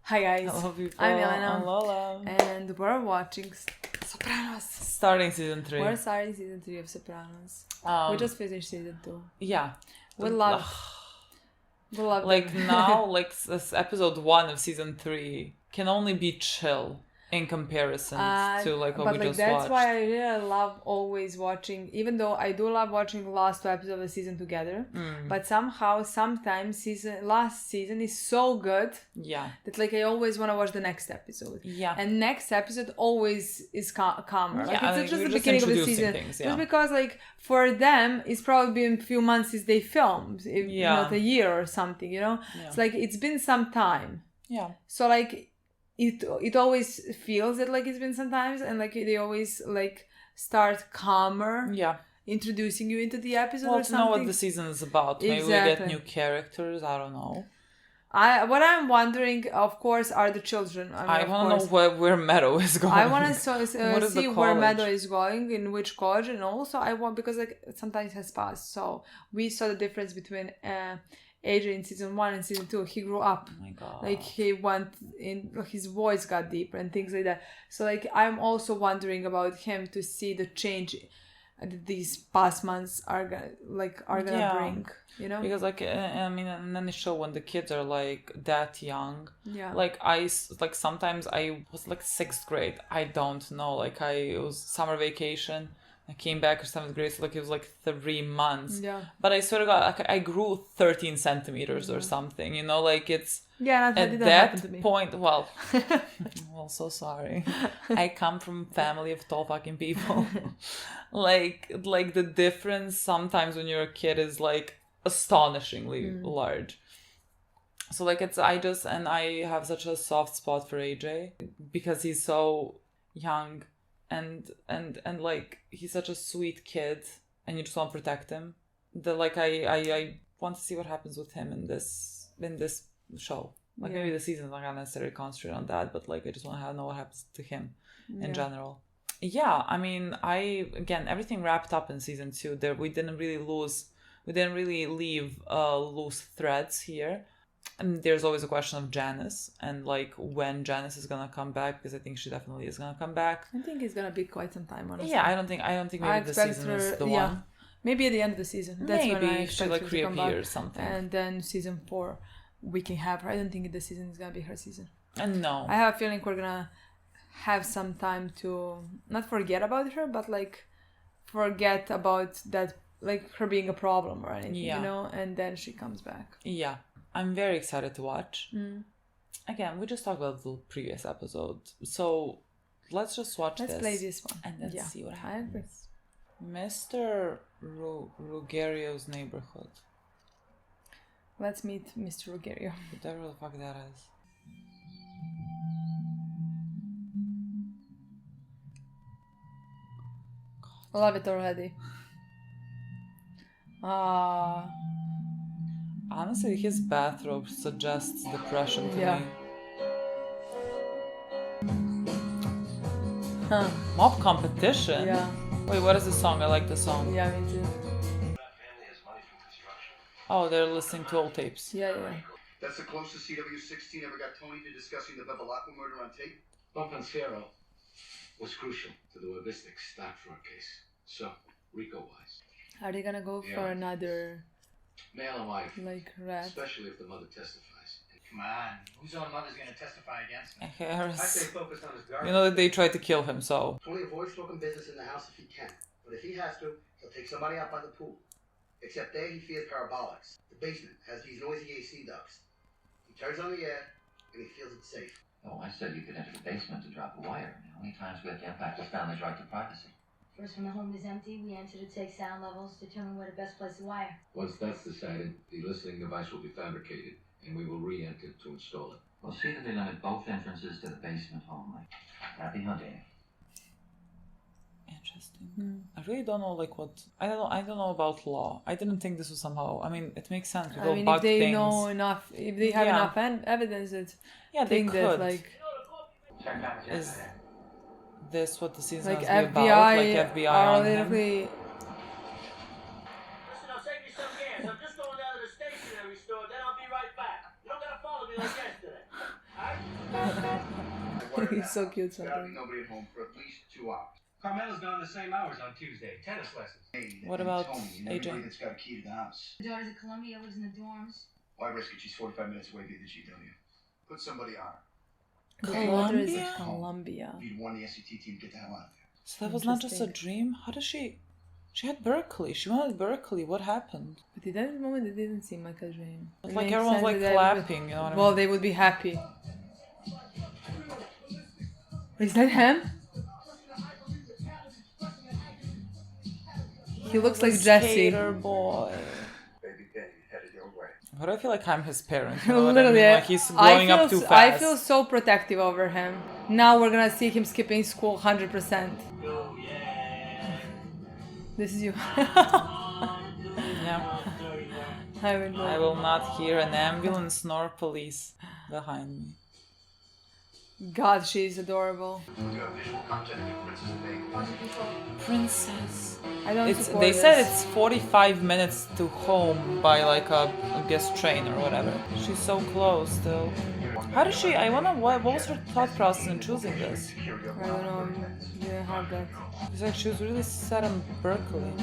Hi guys, Hello people, I'm Milena, I'm Lola. and we're watching Sopranos. Starting season 3. We're starting season 3 of Sopranos. We just finished season 2. Yeah. We love like it. now, like this episode 1 of season 3 can only be chill in comparison to like what we just that's watched. why I really love always watching, even though I do love watching last 2 episodes of the season together, but somehow sometimes last season is so good that like I always want to watch the next episode. And next episode always is calmer. Like it's just the beginning of the season. Just because like for them it's probably been a few months since they filmed, if not a year or something, you know? It's like it's been some time. So like it always feels that like it's been some time, and like they always like start calmer, introducing you into the episode or something. To know what the season is about. Maybe we get new characters. I don't know. What I'm wondering, of course, are the children. I want to know where Meadow is going. I want to see where Meadow is going, in which college, and also I want, because like sometimes has passed. So we saw the difference between AJ in season 1 and season 2. He grew up. Oh my god. Like he went in, his voice got deeper and things like that. So like I'm also wondering about him, to see the change that these past months are gonna bring, you know? Because like I mean, and then they show when the kids are like that young. Like sometimes I was like 6th grade. I don't know. Like it was summer vacation. I came back or 7th grade, so like it was like 3 months. But I sort of got like I grew 13 centimeters or something, you know, like it's at that point. Well, well, so sorry. I come from a family of tall fucking people. like the difference sometimes when you're a kid is like astonishingly large. So like I have such a soft spot for AJ because he's so young. And like he's such a sweet kid, and you just want to protect him. Like I want to see what happens with him in this show. Like maybe the season's not gonna necessarily concentrate on that, but like I just want to know what happens to him in general. I mean, everything wrapped up in season 2. There we didn't really leave loose threads here. And there's always a question of Janice and like when Janice is gonna come back, because I think she definitely is gonna come back. I think it's gonna be quite some time, honestly. I don't think maybe the season is the one. Maybe at the end of the season. That's when I expect she like her to come back. reappear or something. And then season 4 we can have her. I don't think the season is gonna be her season. And no. I have a feeling we're gonna have some time to not forget about her, but like forget about that, like her being a problem or anything, you know, and then she comes back. I'm very excited to watch. Again, we just talked about the previous episode, so let's just watch this. Let's play this one. And let's see what happens. Mr. Ruggiero's neighborhood. Let's meet Mr. Ruggiero. Whatever the fuck that is. Love it already. Honestly, his bathrobe suggests depression to me. Mob competition? Wait, what is the song? I like the song. Yeah, me too. Oh, they're listening to old tapes. That's the closest CW16 ever got Tony to discussing the Bevilacqua murder on tape. Bonpensiero was crucial to the logistics stacked for our case. So, Rico-wise. Are they gonna go for another... Male and wife. Like rat? Especially if the mother testifies. Come on. Whose own mother's going to testify against him? Harris. I stay focused on his garbage. You know that they tried to kill him, so... Tony avoids smoking business in the house if he can. But if he has to, he'll take somebody out by the pool. Except there he fears parabolics. The basement has these noisy AC ducts. He turns on the air, and he feels it's safe. Oh, I said you could enter the basement to drop a wire. How many times we have to impact his family's right to privacy? First, when the home is empty, we enter to take sound levels, determine where the best place to wire. Once that's decided, the listening device will be fabricated, and we will re-enter to install it. We'll see that they limit both entrances to the basement only. Happy hunting. Interesting. I really don't know like what... I don't know about law. I didn't think this was somehow... I mean, it makes sense. I mean, if they know enough, if they have enough evidence that... they could. That, like... Is this what the season like has FBI be about? Like FBI are on literally... him? Listen, I'll save you some gas. I'm just going down to the stationery store, then I'll be right back. You don't gotta follow me like yesterday. Alright? He's so cute There's gotta be nobody at home for at least 2 hours. Carmela's gone the same hours on Tuesday. Tennis lessons. Hey, What and about Tony, and AJ? everybody that's got a key to the house. The daughter's at Columbia, lives in the dorms. Why risk it? She's 45 minutes away via the GW. Put somebody on her. The daughter is in Columbia? Columbia. You'd warn the SET team to get the hell out of there. So that was not just a dream? How does she... She had Berkeley. She wanted Berkeley. What happened? But at that moment, it didn't seem like a dream. But It like makes everyone's sense like that clapping, you know what I mean? Well, they would be happy. Is that him? He looks like Jesse. Skater boy. Baby, headed your way. Why do I feel like I'm his parent? You know what I Literally, mean? Like he's growing up too fast. I feel so protective over him. Now we're gonna see him skipping school 100%. This is you. Yeah. I will not hear an ambulance nor police behind me. God, she's adorable. Do you have visual contact with Princess Bay? Princess. I don't support They this. said it's 45 minutes to home by like a guest train or whatever. She's so close still. How did she... I wonder what was her thought process in choosing this? I don't know. Didn't have that. It's like she was really set on Berkeley.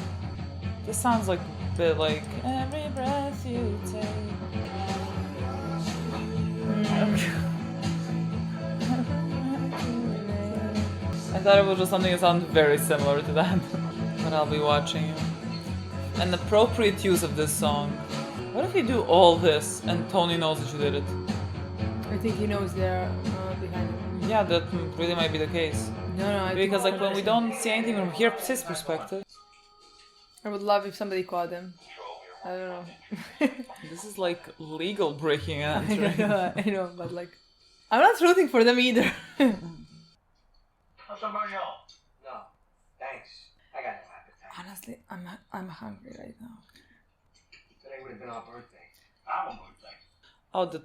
This sounds like a bit like every breath you take. I thought it was just something that sounded very similar to that. But I'll be watching it. An appropriate use of this song. What if you do all this and Tony knows that you did it? I think he knows they're behind him. Yeah, that really might be the case. No, I Because think like when we don't see anything from his perspective. I would love if somebody caught him. I don't know. This is like legal breaking and I entering. know, but like, I'm not rooting for them either. How's somebody else? No, thanks. I got no appetite. Honestly, I'm hungry right now. Today would have been our birthday. Our birthday. Oh, the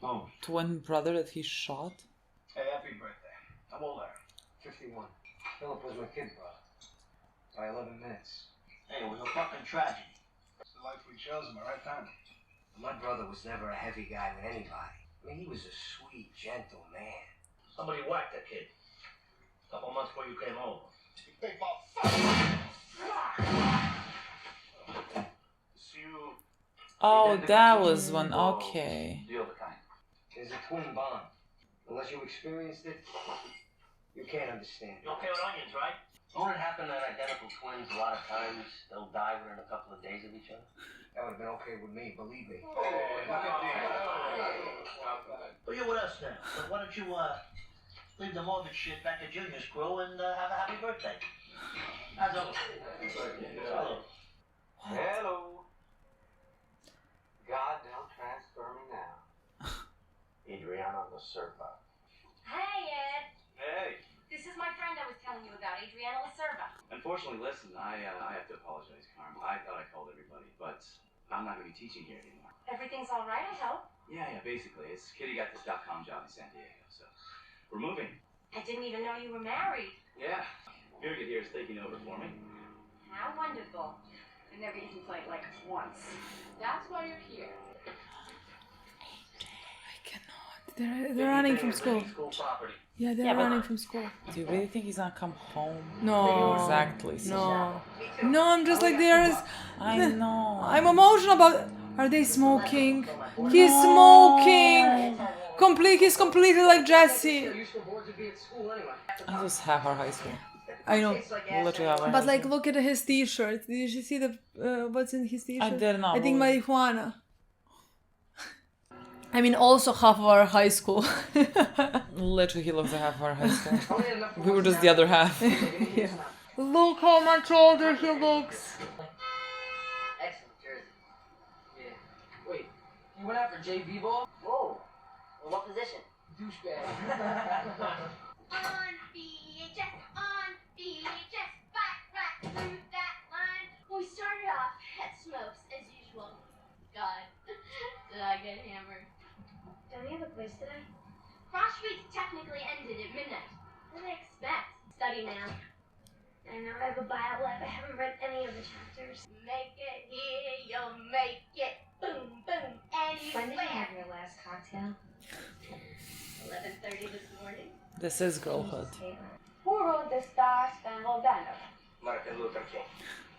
Oh, twin brother that he shot? hey, happy birthday. How old are you? 51. Philip was my kid brother. By 11 minutes. Hey, it was a fucking tragedy. It's the life we chose, am I right, Tom? My brother was never a heavy guy with anybody. I mean, he was a sweet, gentle man. Somebody whacked that kid. A couple months before you came over. Big ball. See you. Oh, that was one. Okay. The other kind. There's a twin bond. Unless you experienced it, you can't understand. You okay with onions, right? Don't it happen that identical twins, a lot of times, they'll die within a couple of days of each other? That would have been okay with me, believe me. Hey, look at well, you're with us now. So why don't you leave the mortgage shit back to Junior's crew and have a happy birthday? How's it? Hello. Hello. God, don't transfer me now. Adriana Lacerva. Hey, Ed. Hey. This is my friend I was telling you about, Adriana Lacerva. Unfortunately, listen, I have to apologize, Carm. I thought I called everybody, but I'm not going to be teaching here anymore. Everything's all right, I hope. Yeah, basically. It's Kitty got this .com job in San Diego, so we're moving. I didn't even know you were married. Yeah. Birgit here is taking over for me. How wonderful. I never even played like once. That's why you're here. I cannot. They're running from school. Property. Yeah, they're running from school. Do you really think he's gonna come home? No. Exactly. No. No, I'm just like there's. I know. I'm emotional about. Are they smoking? He's smoking. He's completely like Jesse. Useful boards would be at school anyway. I just have our high school. I know. Literally have our But high like, school. look at his T-shirt. Did you see the what's in his T-shirt? I did not. I think What was it? marijuana. I mean, also half of our high school. Literally, he looks like half of our high school. Only enough for We were one just snack. the other half. Yeah. Look how much older he looks. Excellent jersey. Yeah. Wait, you went out for JV ball? Whoa. Well, what position? Douchebag. On VHS, back through that line. We started off at Smokes as usual. God, did I get hammered? Don't we have a quiz today? Frost Week technically ended at midnight. What do they expect? Study now. I know I have a bio lab. I haven't read any of the chapters. Make it here, you'll make it. Boom, boom, anywhere. When did you have your last cocktail? 11:30 this morning. This is girlhood. Who wrote the Star Spangled Banner? Martin Luther King.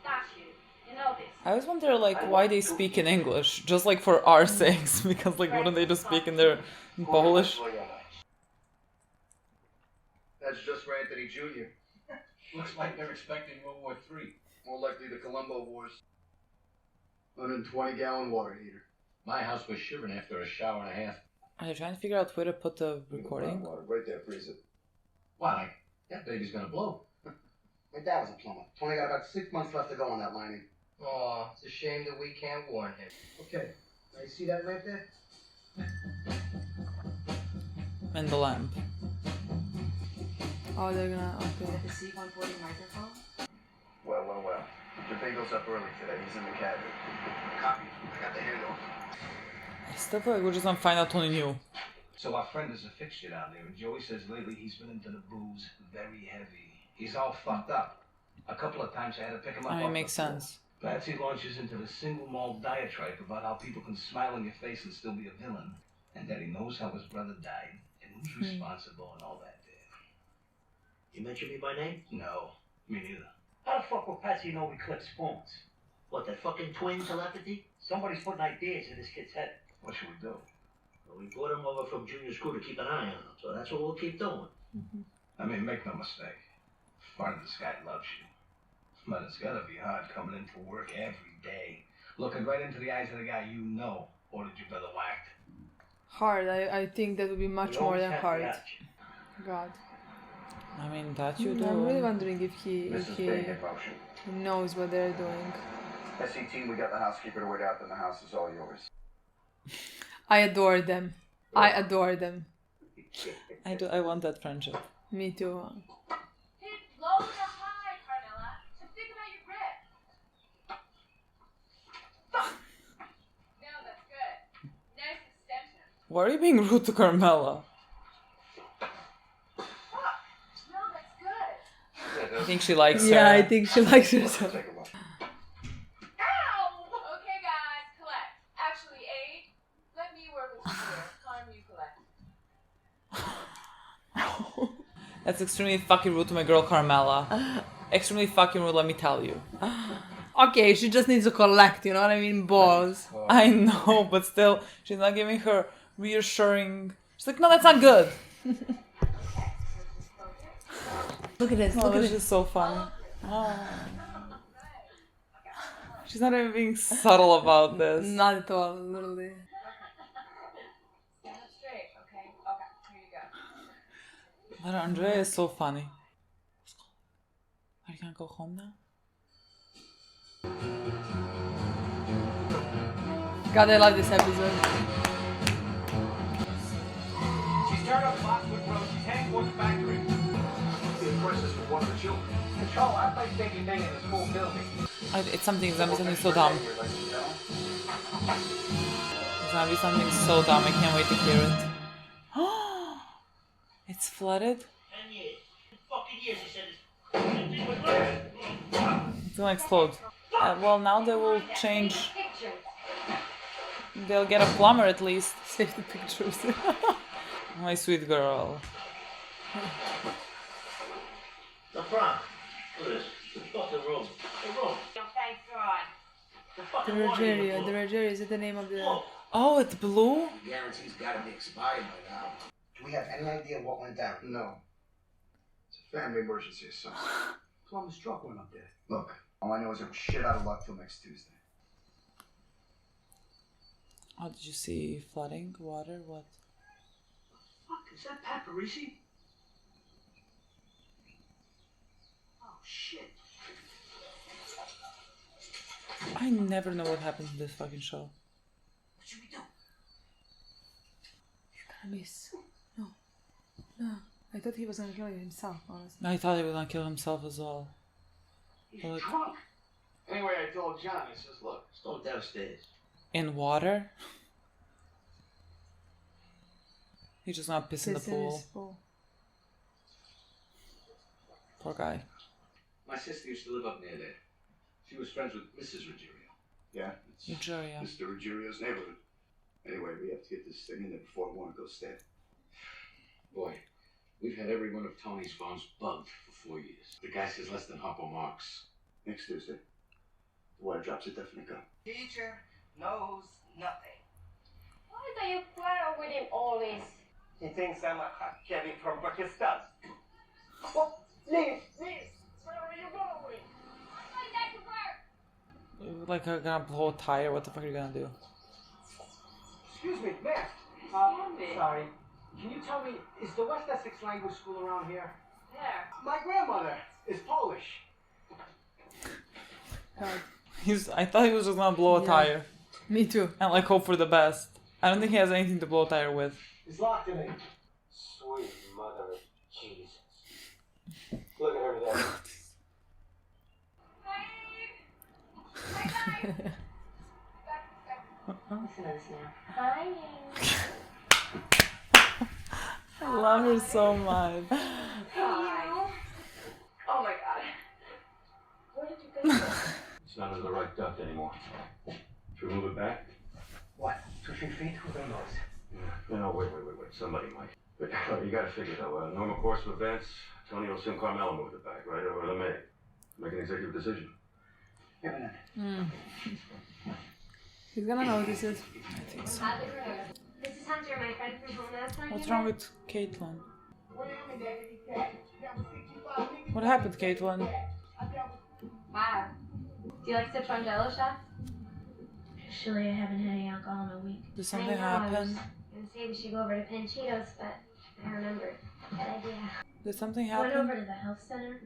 Got you. You know this. I always wonder, like, why they speak in English, just like for our sakes, because like, wouldn't they just speak in their Polish? That's just for Anthony Jr. Looks like they're expecting World War III. More likely the Colombo Wars. 120-gallon water heater. My house was shivering after a shower and a half. Are you trying to figure out where to put the recording? Water right there, freeze it. Why? That baby's gonna blow. My dad was a plumber. Tony got about 6 months left to go on that lining. Aw, it's a shame that we can't warn him. Okay, now you see that right there? And the lamp. Oh, they're gonna. Okay. The C-140 microphone? Well. The Beagle's up early today. He's in the cabin. Copy. I got the handle. I still feel like we're just gonna find out Tony knew. So our friend is a fixture down there, and Joey says lately he's been into the booze very heavy. He's all fucked up. A couple of times I had to pick him up. I mean, it makes sense. Patsy launches into the single malt diatribe about how people can smile in your face and still be a villain, and that he knows how his brother died and who's responsible and all that there. You mention me by name? No, me neither. How the fuck will Patsy know we clip spoons? What, that fucking twin telepathy? Somebody's putting ideas in this kid's head. What should we do? Well, we brought him over from Junior's crew to keep an eye on him, so that's what we'll keep doing. I mean, make no mistake. Part of this guy loves you. But it's gotta be hard coming in for work every day, looking right into the eyes of the guy you know ordered your brother whacked. Hard. I think that would be much more than hard. God. I mean, that you do. I'm really wondering if he Motion. knows what they're doing. SE team, we got the housekeeper to wait out, then the house is all yours. I adore them. I adore them. I do. I want that friendship. Me too. Hit low to high, Carmela. So think about your grip. No, that's good. Nice extension. Why are you being rude to Carmela? No, that's good. I think she likes her. Yeah, I think she likes herself. Take a look. Ow! Okay, guys, collect. Actually, Aid, let me work with you here. Carm, you collect. That's extremely fucking rude to my girl Carmela. Extremely fucking rude, let me tell you. Okay, she just needs to collect, you know what I mean? Balls. I know, but still, she's not giving her reassuring. She's like, no, that's not good. Look at this. Oh, Look at this this. is so funny. Oh. She's not even being subtle about this. Not at all, literally. Stand up straight, okay? Okay, here you go. But Andrea is so funny. Are you gonna go home now? God, I love this episode. She's turned up Boxwood Road. She's heading toward the factory. The impresses for one of the children. Control, I play Stinky Thing in the school building. It's something so dumb. It's gonna be something so dumb, I can't wait to hear it. It's flooded? 10 years. Fucking years, he said this was murdered. It's gonna explode. Well, now they will change. They'll get a plumber at least. Save the pictures. My sweet girl. The front. Look at this. What's the room? The room. Thank God. The The fucking water in Rogeria. the The room. Rogeria, is it the name of the... Oh, it's blue? The guarantee's gotta be expired by now. Do we have any idea what went down? No. It's a family emergency or something. Plumber's truck went up there. Look, all I know is it was shit out of luck till next Tuesday. Oh, did you see flooding? Water? What? Fuck, is that Paparisi? Oh, shit. I never know what happens in this fucking show. What should we do? You're gonna miss. No. No. I thought he was gonna kill himself, honestly. I thought he was gonna kill himself as well. He's But drunk. Anyway, I told John, he says, look, Stone downstairs. in water? He's just gonna piss in the Piss in his pool. pool. Poor guy. My sister used to live up near there. She was friends with Mrs. Ruggiero. Yeah, it's Nigeria. Mr. Ruggierio's neighborhood. Anyway, we have to get this thing in there before Warren goes dead. Boy, We've had every one of Tony's phones bugged for 4 years. The guy says less than Hoppo marks. Next Tuesday. The wire drops a definite go. Teacher knows nothing. Why do you quarrel with him always? He thinks I'm a hot Kevin from Pakistan. Oh, please, please, where are you going? I'm going back to work. Like, I'm gonna blow a tire. What the fuck are you gonna do? Excuse me, ma'am. Sorry. Can you tell me, is the West Essex language school around here? There. My grandmother is Polish. God. I thought he was just gonna blow a tire. Me too. And like hope for the best. I don't think he has anything to blow a tire with. He's locked in it. Sweet mother of Jesus. Look at her there. Hi, guys. Listen to this now. Hi. I love her so much. Hi. Oh my god. Where did you go? It's not under the right duct anymore. Should we move it back? What? 2, 3 feet? Who knows? No, wait. Somebody might. But you gotta figure though, normal course of events, Tony will assume Carmelo moved it back, right? Or LeMay. Make an executive decision. Give me that. He's gonna notice it. I think so. This is Hunter, my friend from home last night. What's wrong with Caitlin? What happened, Caitlin? Wow. Do you like citron jello shots? Actually, I haven't had any alcohol in a week. Did something I was happen? gonna say we should go over to Panchitos, but I remembered. Bad idea. Did something I went happen? over to the health center.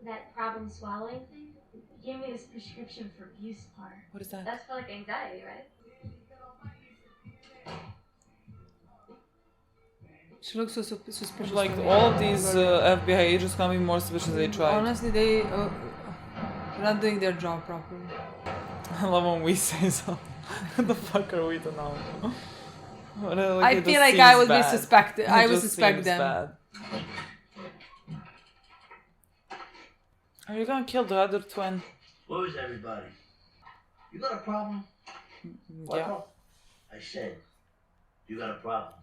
That problem swallowing thing. He gave me this prescription for Buspar. What is that? That's for like anxiety, right? She looks so suspicious. Like for me. all of these FBI agents gonna be more suspicious they try. Honestly, they are not doing their job properly. I love when we say so. What the fuck are we to know? I feel like I would be suspected. I would suspect them. Bad. Are you gonna kill the other twin? Where's everybody? You got a problem? Yeah. I said, you got a problem.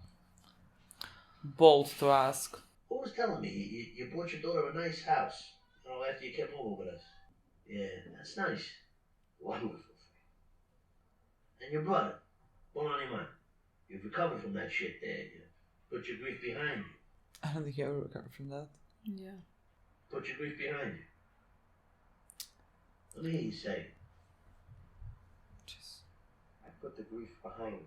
Bold to ask. Who was telling me you bought your daughter a nice house? After you came over with us. Yeah, that's nice. Wonderful. And your brother, Bonaniman, you've recovered from that shit there. You put your grief behind you. I don't think you ever recovered from that. Yeah. Put your grief behind you. Let me hear you say it. Jeez. I put the grief behind me.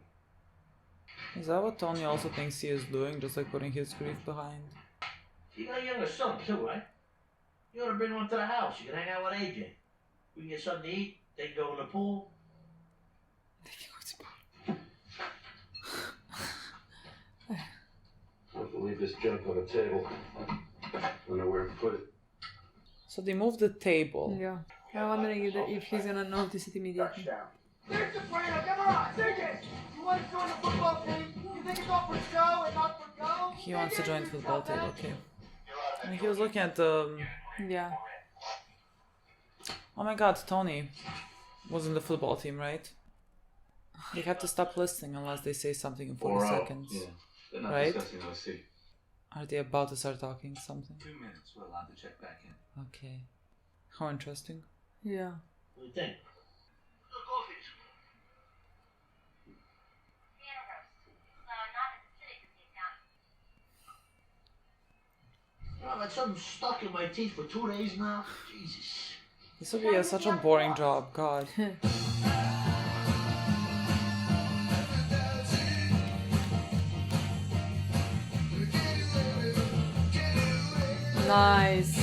Is that what Tony also thinks he is doing? Just like putting his grief behind? You got a younger son too, right? You ought to bring one to the house. You can hang out with AJ. We can get something to eat. They can go in the pool. I have to leave this junk on the table. I don't know where to put it. So they moved the table. Yeah. I'm wondering if he's gonna notice it immediately. There's the Sopranos, come on, sing it! You want to join the football team? You think it's all for show and not for go? He wants to join the football team, okay. And he was looking at the... Yeah. Oh my god, Tony was in the football team, right? They have to stop listening unless they say something in 40 seconds. Yeah. They're not right? discussing OC. Are they about to start talking something? 2 minutes, we're allowed to check back in. Okay. How interesting. Yeah. What do you think? I've had something stuck in my teeth for 2 days now. Jesus. This would be such a boring job, god. Nice.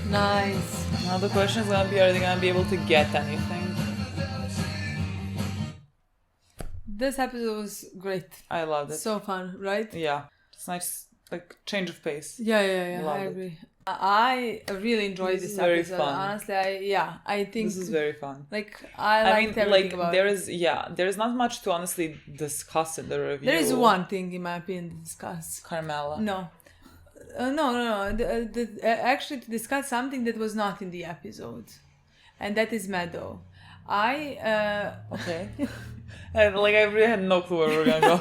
Nice. Now the question is gonna be, are they gonna be able to get anything? This episode was great. I loved it. So fun, right? Yeah. It's nice, like, change of pace. Yeah, I Loved agree. I really enjoyed this very episode. fun. Honestly, I think This is very fun. like I liked everything about there it. is not much to honestly discuss in the review. There is one thing in my opinion to discuss. Carmela. No. No. Actually, to discuss something that was not in the episode, and that is Meadow. Okay. And, like, I really had no clue where we were gonna go.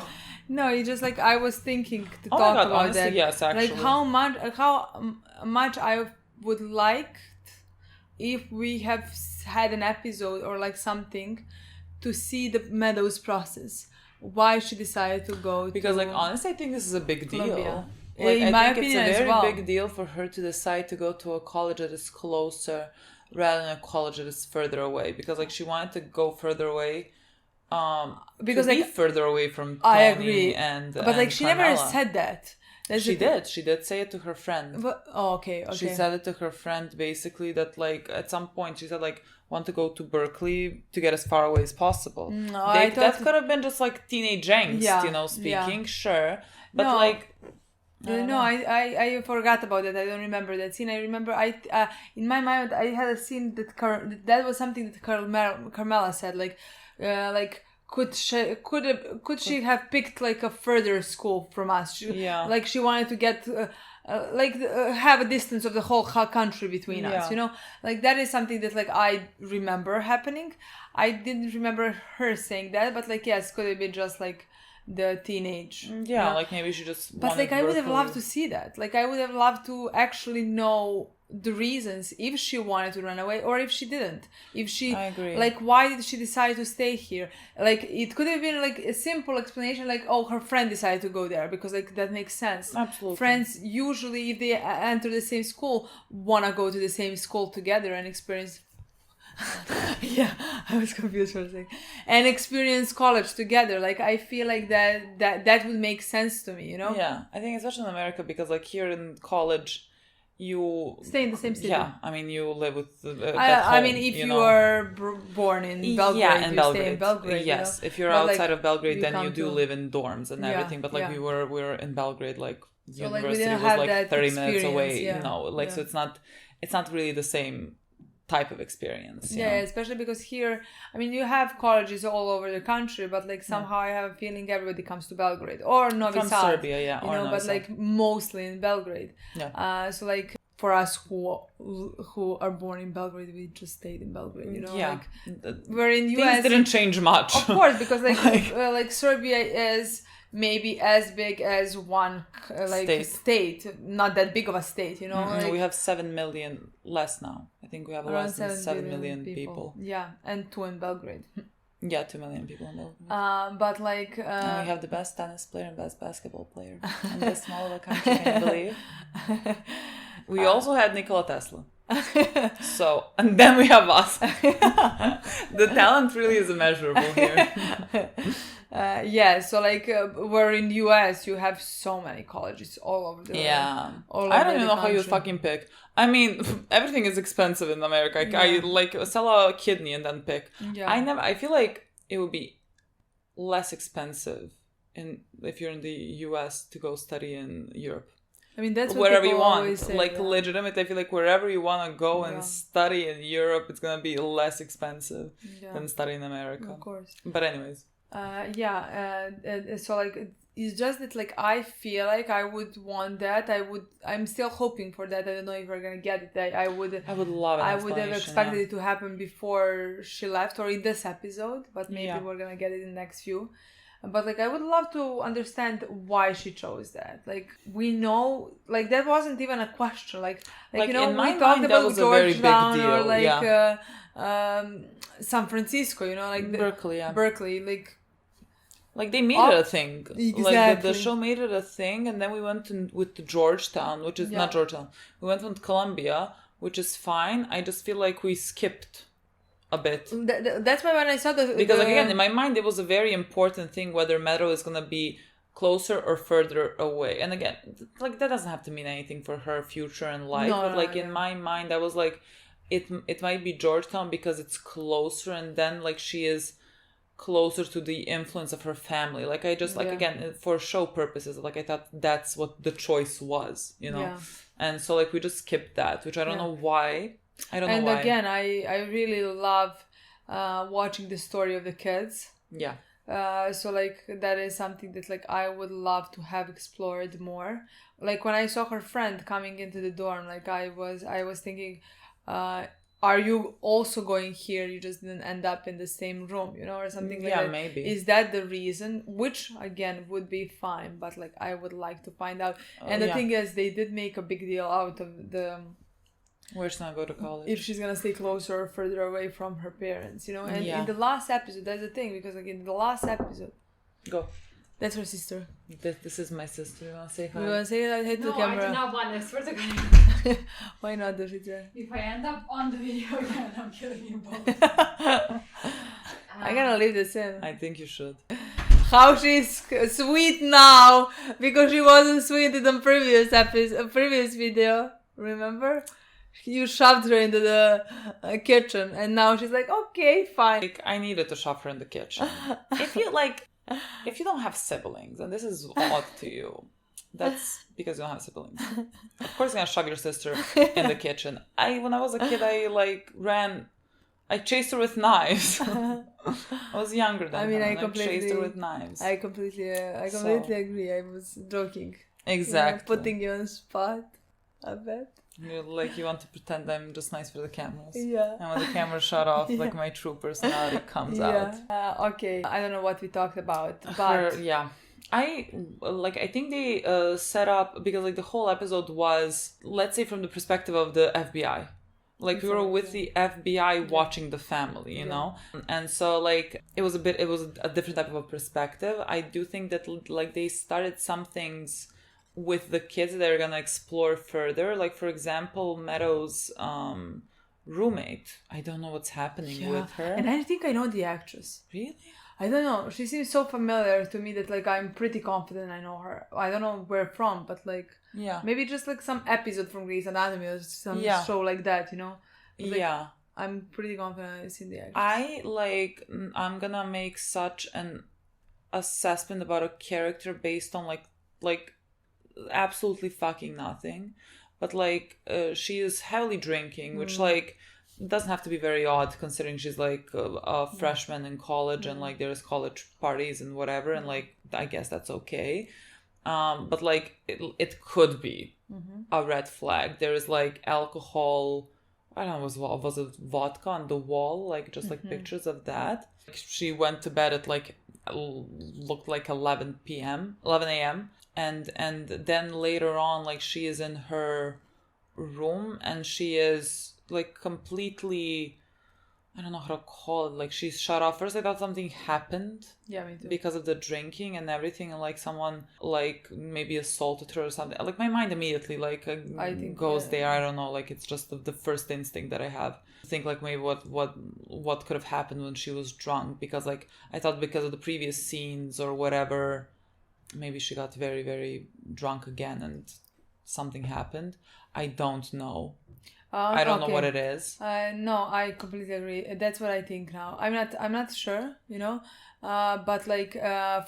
No, it's just like I was thinking to Oh talk my God, about honestly, that. yes, actually. Like how much I would like if we have had an episode or like something to see the Meadows process. Why she decided to go because to like honestly I think this is a big deal. Columbia. Like In I my think opinion it's a as very well. big deal for her to decide to go to a college that is closer rather than a college that is further away, because like she wanted to go further away because to be like further away from Tony I agree but like she Carmela. never said that. She did say it to her friend. But, okay. She said it to her friend basically that like at some point she said like want to go to Berkeley to get as far away as possible. No, that could have been just like teenage angst, you know, speaking, sure. But no. like I forgot about that. I don't remember that scene. I remember in my mind I had a scene that was something that Carmela said like could she have picked like a further school from us? Like she wanted to get have a distance of the whole country between us, you know, like that is something that like I remember happening. I didn't remember her saying that, but like yes, could it be just like the teenage you know? Like maybe she just but like I would have loved to see that. Like I would have loved to actually know the reasons if she wanted to run away or if she didn't, if she I agree. Like why did she decide to stay here? Like it could have been like a simple explanation like oh her friend decided to go there because like that makes sense. Absolutely. Friends usually if they enter the same school want to go to the same school together and experience yeah, I was confused for a second. And experience college together. Like I feel like that would make sense to me, you know? Yeah, I think especially in America because like here in college you stay in the same city. Yeah, I mean you live with I mean if you are born in Belgrade, in Belgrade. Stay in Belgrade. Yes, you know? if you're but outside like, of Belgrade then you do live in dorms and everything, but like we were in Belgrade like so university like was like 30 minutes away, yeah. you know, like so it's not really the same type of experience. Yeah, especially because here, I mean, you have colleges all over the country, but like somehow I have a feeling everybody comes to Belgrade or Novi Sad. From Serbia, you know, but like mostly in Belgrade. Yeah. So like for us who are born in Belgrade, we just stayed in Belgrade. You know, like we're in US. Things didn't change much, of course, because like Serbia is maybe as big as one state, not that big of a state, you know. Like, we have 7 million less now. I think we have less than 7 million people. Yeah, and 2 in Belgrade. Yeah, 2 million people in Belgrade. But like and we have the best tennis player and best basketball player in this small of a country, can you believe? We also had Nikola Tesla. So, and then we have us. The talent really is immeasurable here. So like we're in US, you have so many colleges all over the world. I don't even know how you fucking pick. I mean, everything is expensive in America. I like sell a kidney and then pick. I feel like it would be less expensive if you're in the US to go study in Europe. I mean, that's what wherever you want. Always say, like legitimate, I feel like wherever you want to go and study in Europe, it's gonna be less expensive than studying in America. Of course. But anyways. So like it's just that like I feel like I would want that. I'm still hoping for that. I don't know if we're gonna get it. I would love it. I would have expected it to happen before she left or in this episode, but maybe we're gonna get it in the next few. But like I would love to understand why she chose that. Like we know, like that wasn't even a question. Like you know, we talked about Georgetown or like San Francisco. You know, like Berkeley, like they made it a thing. Exactly. Like the show made it a thing, and then we went with Georgetown, which is not Georgetown. We went with Columbia, which is fine. I just feel like we skipped a bit. That's why when I saw because like again in my mind it was a very important thing whether Meadow is gonna be closer or further away, and again like that doesn't have to mean anything for her future and life. In my mind I was like it might be Georgetown because it's closer, and then like she is closer to the influence of her family. Like I just again for show purposes, like I thought that's what the choice was, you know. And so like we just skipped that, which I don't know why. I don't know why. And again, I really love watching the story of the kids. Yeah. So like that is something that like I would love to have explored more. Like when I saw her friend coming into the dorm, like I was thinking, are you also going here? You just didn't end up in the same room, or something like that. Yeah, maybe. Is that the reason? Which, again, would be fine, but like I would like to find out. And the thing is, they did make a big deal out of the... Where she's gonna go to college. If she's gonna stay closer or further away from her parents, And in the last episode, that's the thing, because like in the last episode... Go. That's her sister. This is my sister. You want to say hi? You want to say hi to the camera? No, I do not want to. Swear to God. Why not, Doshica? If I end up on the video again, I'm killing you both. I'm gonna leave this in. I think you should. How she's sweet now because she wasn't sweet in the previous video. Remember? You shoved her into the kitchen, and now she's like, okay, fine. Like, I needed to shove her in the kitchen. If you don't have siblings, and this is odd to you, that's because you don't have siblings. Of course, you're gonna shove your sister in the kitchen. When I was a kid, I chased her with knives. I was younger than her. I chased her with knives. I completely agree. I was joking. Exactly. Putting you on spot. I bet. You want to pretend I'm just nice for the cameras. Yeah. And when the camera shut off, my true personality comes out. Okay. I don't know what we talked about, but I think they set up, because the whole episode was, let's say, from the perspective of the FBI. We were with the FBI watching the family, you know? And so it was a different type of a perspective. I do think that they started some things with the kids that are gonna explore further. For example, Meadow's roommate. I don't know what's happening with her. And I think I know the actress. Really? I don't know. She seems so familiar to me that I'm pretty confident I know her. I don't know where from, but maybe just some episode from Grey's Anatomy or some show like that, But, I'm pretty confident I've seen the actress. I'm gonna make such an assessment about a character based on absolutely fucking nothing, but she is heavily drinking, which doesn't have to be very odd considering she's a freshman in college and there's college parties and whatever, and I guess that's okay, but it could be a red flag. There is alcohol, I don't know, was it vodka on the wall, pictures of that. She went to bed at looked like 11 a.m. And then later on, she is in her room and she is completely, I don't know how to call it, she's shut off. First I thought something happened. Yeah, me too. Because of the drinking and everything, and someone maybe assaulted her or something. My mind immediately I think, goes there. I don't know, it's just the first instinct that I have. I think maybe what could have happened when she was drunk, because I thought because of the previous scenes or whatever, maybe she got very, very drunk again and something happened. I don't know. I don't know what it is. No, I completely agree. That's what I think now. I'm not sure, but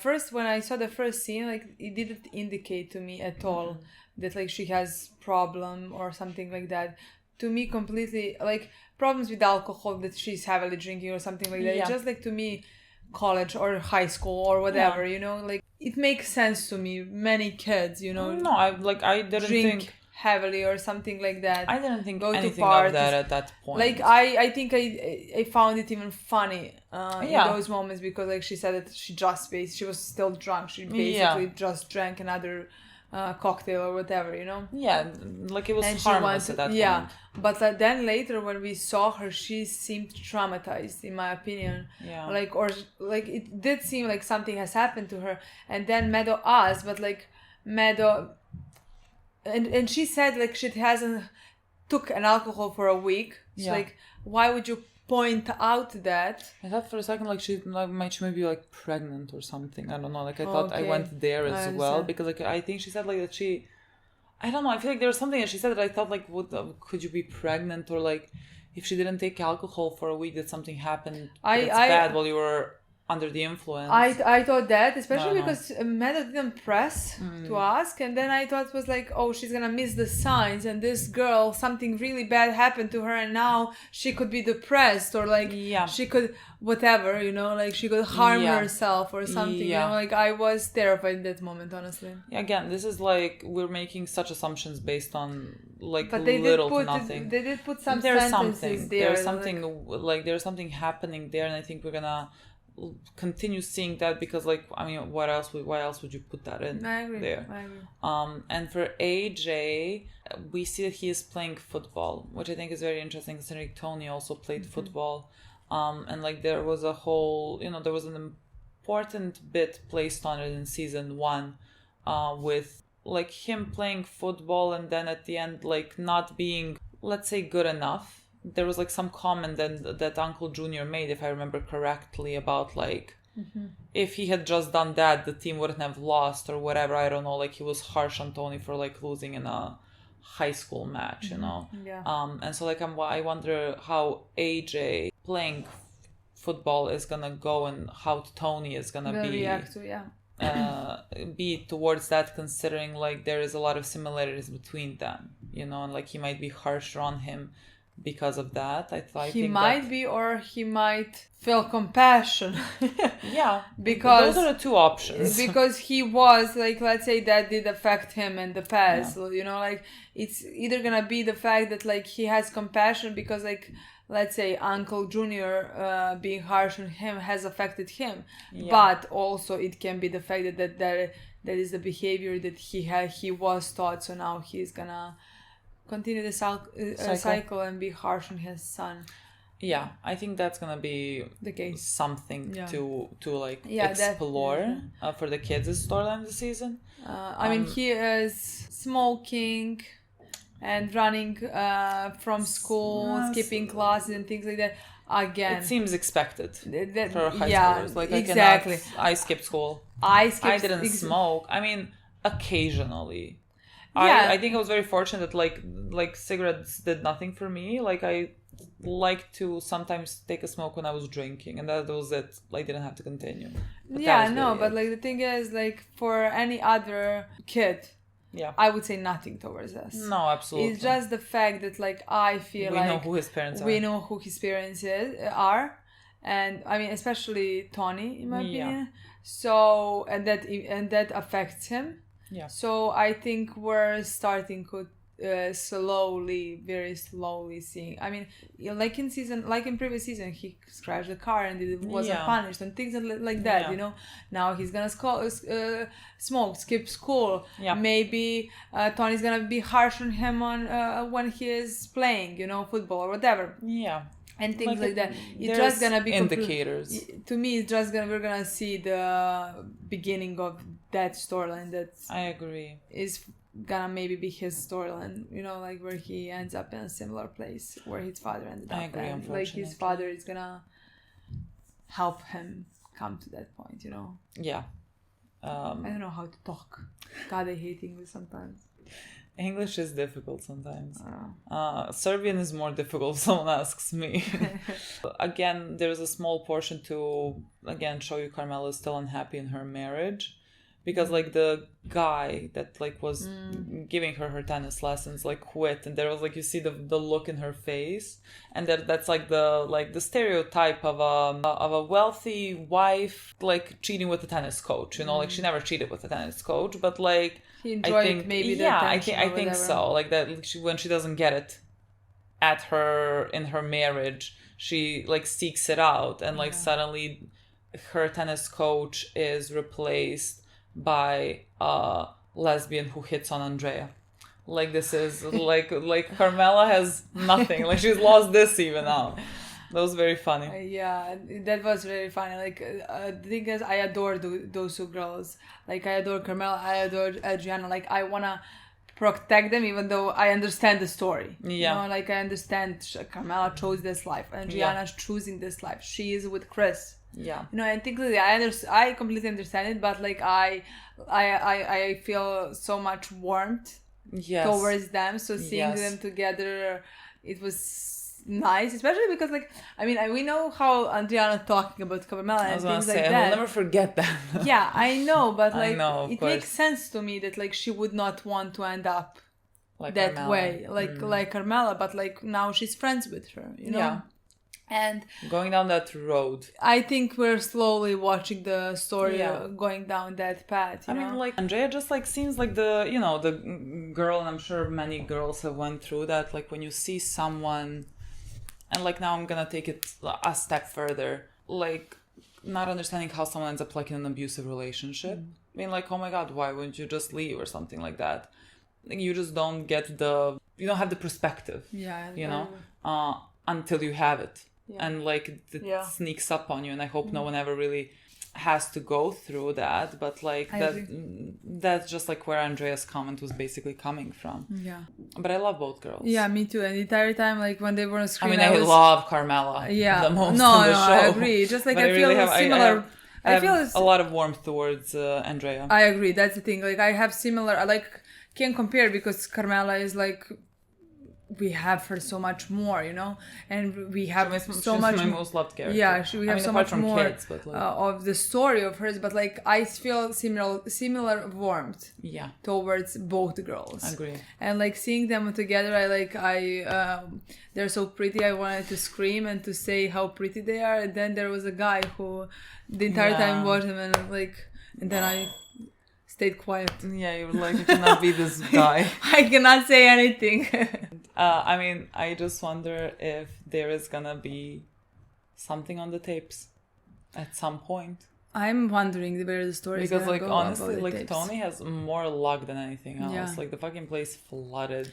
first when I saw the first scene, it didn't indicate to me at all that she has problem or something like that. To me, completely problems with alcohol, that she's heavily drinking or something like that. It's just to me, college or high school or whatever, it makes sense to me. Many kids, No, I didn't think heavily or something like that. I didn't think go anything to parties. Of that at that point. I think I found it even funny in those moments, because she said that she was still drunk. She basically just drank another cocktail or whatever, Yeah, it was harmless at that point. Yeah, but then later when we saw her, she seemed traumatized, in my opinion. Yeah. It did seem like something has happened to her. And then Meadow asked, but Meadow, and she said she hasn't took an alcohol for a week. So why would you point out that? I thought for a second she might be pregnant or something. I don't know. I thought I went there as well, because I think she said that she, I don't know. I feel there was something that she said that I thought could you be pregnant, or if she didn't take alcohol for a week, that something happened that's bad while you were under the influence. I thought that, especially because Meadow didn't press to ask, and then I thought it was like, oh, she's gonna miss the signs, and this girl, something really bad happened to her, and now she could be depressed, or like she could whatever, you know, like she could harm herself or something. You know, like I was terrified in that moment, honestly. Again, this is like we're making such assumptions based on like but little to nothing. They did put some sentences there. There's something happening there, and I think we're gonna continue seeing that because, like, I mean, why else would you put that in there? I agree. And for AJ, we see that he is playing football, which I think is very interesting considering Tony also played football. And like there was a whole, there was an important bit placed on it in season 1 with like him playing football and then at the end like not being, let's say, good enough. There was like some comment that Uncle Junior made, if I remember correctly, about like if he had just done that, the team wouldn't have lost or whatever. I don't know. Like he was harsh on Tony for like losing in a high school match, you know. Yeah. And so like I wonder how AJ playing football is gonna go and how Tony is gonna react to, be towards that, considering like there is a lot of similarities between them, and like he might be harsher on him because of that. I think he might feel compassion. Because those are the two options. Because he was like, let's say that did affect him in the past. So, like it's either gonna be the fact that like he has compassion because like, let's say Uncle Junior being harsh on him has affected him, but also it can be the fact that is the behavior that he was taught. So now he's gonna continue the cycle and be harsh on his son. Yeah, I think that's gonna be the case. Something to like explore for the kids' storyline this season. I mean, he is smoking and running from school, skipping classes and things like that. Again, it seems expected for high schoolers. Like exactly. I skipped school. I didn't smoke. I mean, occasionally. I think I was very fortunate that like cigarettes did nothing for me. Like I like to sometimes take a smoke when I was drinking, and that was it. I didn't have to continue. But like the thing is, like for any other kid, I would say nothing towards us. No, absolutely. It's just the fact that like I feel we know who his parents are. We know who his parents are, and I mean especially Tony in my opinion. So and that affects him. Yeah. So I think we're starting to very slowly seeing. I mean, like in previous season, he crashed the car and it wasn't punished and things like that. Yeah. Now he's gonna smoke, skip school. Yeah. Maybe Tony's gonna be harsh on him on when he is playing, football or whatever. Yeah. And things like that. It's just gonna be indicators. To me, it's just we're gonna see the beginning of that storyline. I agree. Is gonna maybe be his storyline, like where he ends up in a similar place where his father ended up. I agree, and like his father is gonna help him come to that point. Yeah. I don't know how to talk. God, I hate English sometimes. English is difficult sometimes. Serbian is more difficult if someone asks me. Again, there's a small portion to, show you Carmela is still unhappy in her marriage. Because, like, the guy that, like, was giving her tennis lessons, like, quit. And there was, like, you see the look in her face. And that's, like, the stereotype of a wealthy wife, like, cheating with a tennis coach. Like, she never cheated with a tennis coach. But, like, he enjoyed maybe the attention I think so. Like, that when she doesn't get it in her marriage, she, like, seeks it out. And, like, suddenly her tennis coach is replaced by a lesbian who hits on Andrea. Like, this is like Carmela has nothing. Like, she's lost this even now. That was very funny. That was very funny. Like, the thing is, I adore those two girls. Like, I adore Carmela, I adore Adriana. Like, I wanna protect them, even though I understand the story. Like, I understand Carmela chose this life, and Adriana's choosing this life. She is with Chris. I think I completely understand it, but like I feel so much warmth towards them. So seeing them together, it was nice, especially because like we know how Adriana talking about Carmela and things like that. I will never forget that. Yeah, I know, but like it course. makes sense to me that like she would not want to end up like that Carmela. way, like Carmela, but like now she's friends with her, you know. Yeah. And going down that road, I think we're slowly watching the story going down that path. You know? mean, like Andrea just like seems like the girl, and I'm sure many girls have went through that. Like when you see someone, and like now I'm gonna take it a step further, like not understanding how someone ends up like in an abusive relationship. I mean, like, oh my God, why wouldn't you just leave or something like that? Like, you just don't get you don't have the perspective. Yeah. You know, until you have it. Yeah. And like it sneaks up on you, and I hope no one ever really has to go through that, but like that's just like where Andrea's comment was basically coming from. Yeah, but I love both girls. Yeah, me too. And the entire time, like when they were on screen, I love Carmela the most in the show. I agree. Just like I feel similar. I feel a lot of warmth towards Andrea. I agree. That's the thing. Like I have similar. I like can't compare because Carmela is like. We have her so much more, you know, and we have so much. She's my most loved character. Yeah, we have so much more kids, but like... of the story of hers. But like, I feel similar warmth. Yeah. Towards both girls. I agree. And like seeing them together, they're so pretty. I wanted to scream and to say how pretty they are. And then there was a guy who the entire time watched them and then I stayed quiet. Yeah, you were like, you cannot be this guy. I cannot say anything. I just wonder if there is gonna be something on the tapes at some point. I'm wondering where the story is gonna go. Because, like, honestly, like, Tony has more luck than anything else. Yeah. Like, the fucking place flooded.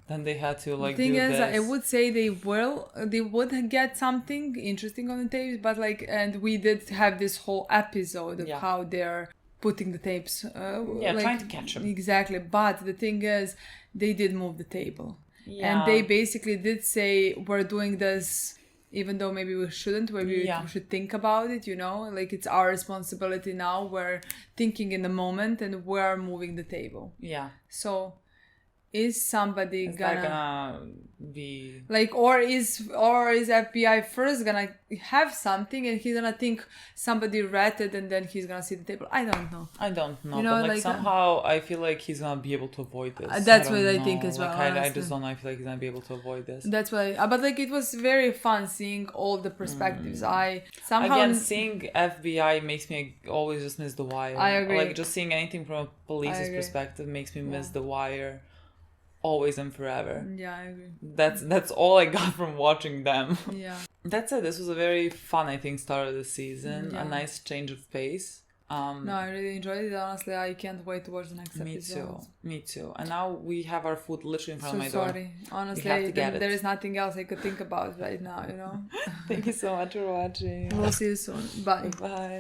Then they had to, like, do this. The thing is, I would say they would get something interesting on the tapes, but, like, and we did have this whole episode of how they're putting the tapes. Trying to catch them. Exactly. But the thing is, they did move the table. Yeah. And they basically did say, we're doing this, even though maybe we shouldn't, maybe we should think about it, you know? Like, it's our responsibility now. We're thinking in the moment and we're moving the table. Yeah. So, is somebody gonna be... Like, or is FBI first gonna have something and he's gonna think somebody ratted and then he's gonna see the table? I don't know. You know, but like somehow I feel like he's gonna be able to avoid this. That's what I think as well. Like, I just don't know. I feel like he's gonna be able to avoid this. That's why. But like, it was very fun seeing all the perspectives. Seeing FBI makes me always just miss The Wire. I agree. Like, just seeing anything from a police's perspective makes me miss The Wire. Always and forever. Yeah, I agree. That's all I got from watching them. Yeah. That's it. This was a very fun, I think, start of the season. Yeah. A nice change of pace. No, I really enjoyed it. Honestly, I can't wait to watch the next episode. Me too. And now we have our food literally in front of my door. Sorry. Honestly, there is nothing else I could think about right now, you know? Thank you so much for watching. We'll see you soon. Bye. Bye.